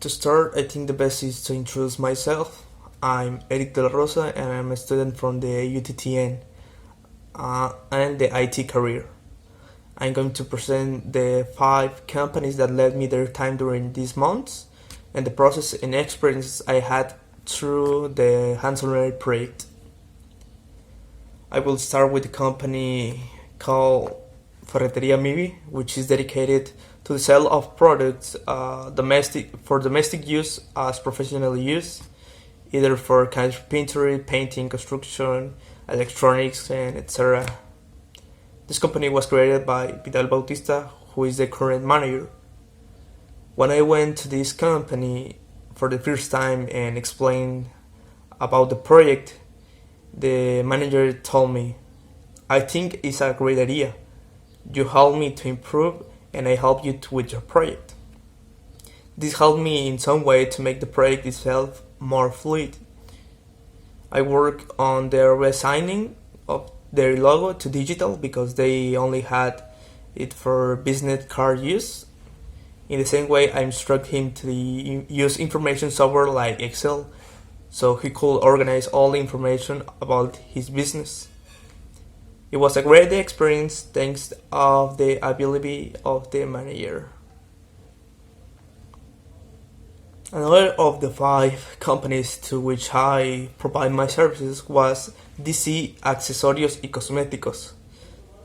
To start, I think the best is to introduce myself. I'm Eric De La Rosa and I'm a student from the UTTN and the IT career. I'm going to present the 5 companies that led me their time during these months and the process and experiences I had through the hands-on learning project. I will start with the company called Ferreteria Mivi, which is dedicated to the sale of products for domestic use as professional use, either for carpentry, painting, construction, electronics, and etc. This company was created by Vidal Bautista, who is the current manager. When I went to this company for the first time and explained about the project, the manager told me, "I think it's a great idea. You helped me to improve and I help you with your project." This helped me in some way to make the project itself more fluid. I work on their resigning of their logo to digital because they only had it for business card use. In the same way, I instruct him to use information software like Excel so he could organize all the information about his business. It was a great experience thanks of the ability of the manager. Another of the 5 companies to which I provide my services was DC Accesorios y Cosméticos.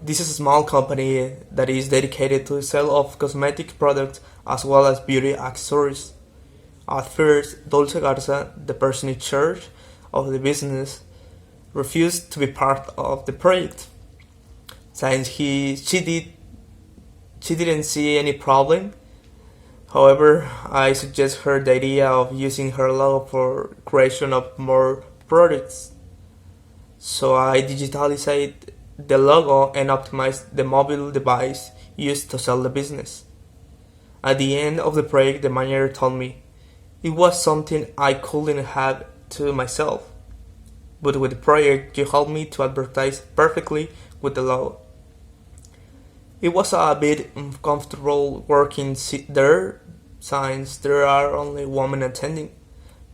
This is a small company that is dedicated to the sale of cosmetic products as well as beauty accessories. At first, Dulce Garza, the person in charge of the business, refused to be part of the project, since she didn't see any problem. However, I suggest her the idea of using her logo for creation of more products. So I digitalized the logo and optimized the mobile device used to sell the business. At the end of the project, the manager told me it was something I couldn't have to myself, but with the project you helped me to advertise perfectly with the logo. It was a bit uncomfortable working there since there are only women attending,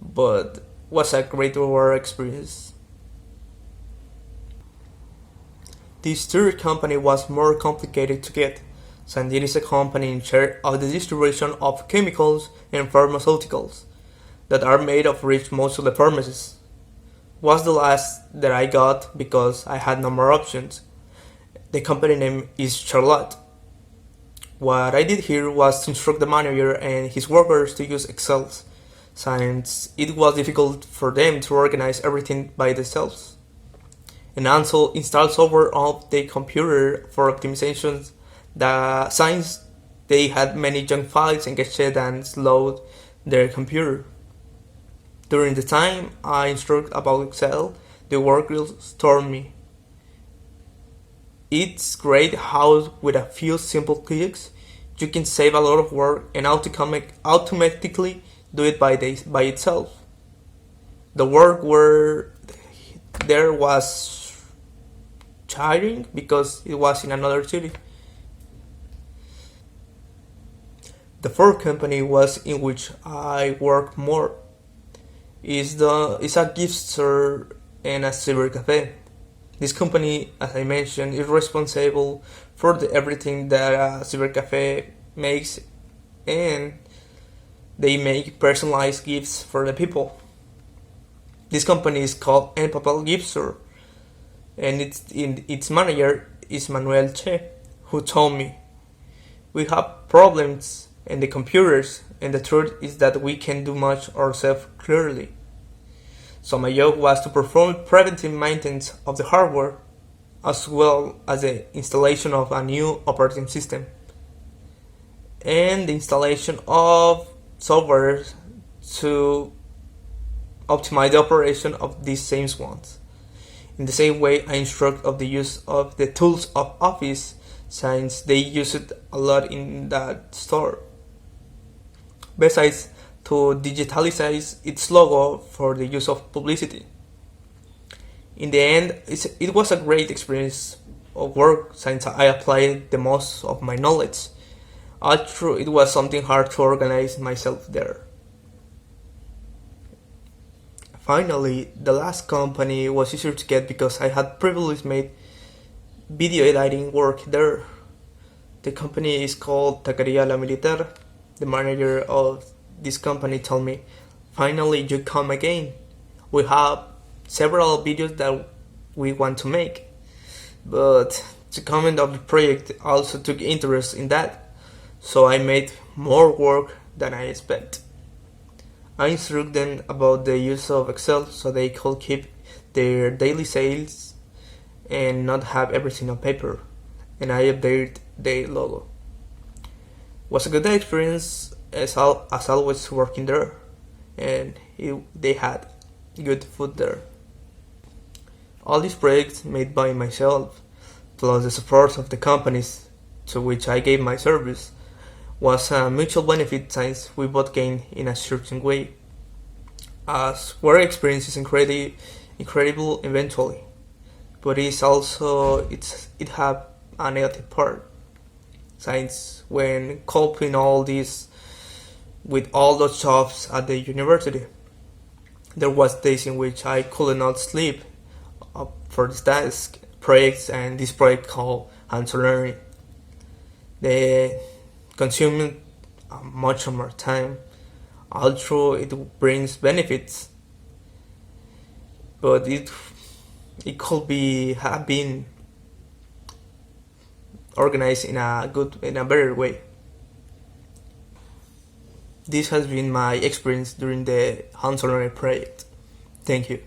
but was a great work experience. This third company was more complicated to get, since it is a company in charge of the distribution of chemicals and pharmaceuticals that are made of rich most of the pharmacies. Was the last that I got because I had no more options. The company name is Charlotte. What I did here was to instruct the manager and his workers to use Excel, since it was difficult for them to organize everything by themselves, and also install software on the computer for optimizations. Since they had many junk files and cached and slowed their computer. During the time I instruct about Excel, the workers told me, "It's great how with a few simple clicks you can save a lot of work and automatically do it by itself." The work there was tiring because it was in another city. The fourth company was in which I work more. Is a gift store and a cybercafe. This company, as I mentioned, is responsible for everything that a cybercafe makes, and they make personalized gifts for the people. This company is called En Papel Gift Store, and its manager is Manuel Che, who told me, "We have problems in the computers, and the truth is that we can't do much ourselves clearly. So my job was to perform preventive maintenance of the hardware, as well as the installation of a new operating system, and the installation of software to optimize the operation of these same ones. In the same way, I instruct of the use of the tools of Office, since they use it a lot in that store. Besides, to digitalize its logo for the use of publicity. In the end, it was a great experience of work since I applied the most of my knowledge. Although it was something hard to organize myself there. Finally, the last company was easier to get because I had previously made video editing work there. The company is called Taqueria La Militar. The manager of this company told me, "Finally, you come again. We have several videos that we want to make." But the comment of the project also took interest in that, so I made more work than I expected. I instructed them about the use of Excel so they could keep their daily sales and not have everything on paper, and I updated their logo. Was a good experience as always working there, and they had good food there. All these projects made by myself, plus the support of the companies to which I gave my service, was a mutual benefit since we both gained in a certain way. As work experience is incredible eventually, but it have a negative part. Since when coping all this with all those jobs at the university, there was days in which I could not sleep for this task, projects, and this project called hands-on learning. They consumed much of more time, although it brings benefits, but it could have been organized in a better way. This has been my experience during the hands-on learning project. Thank you.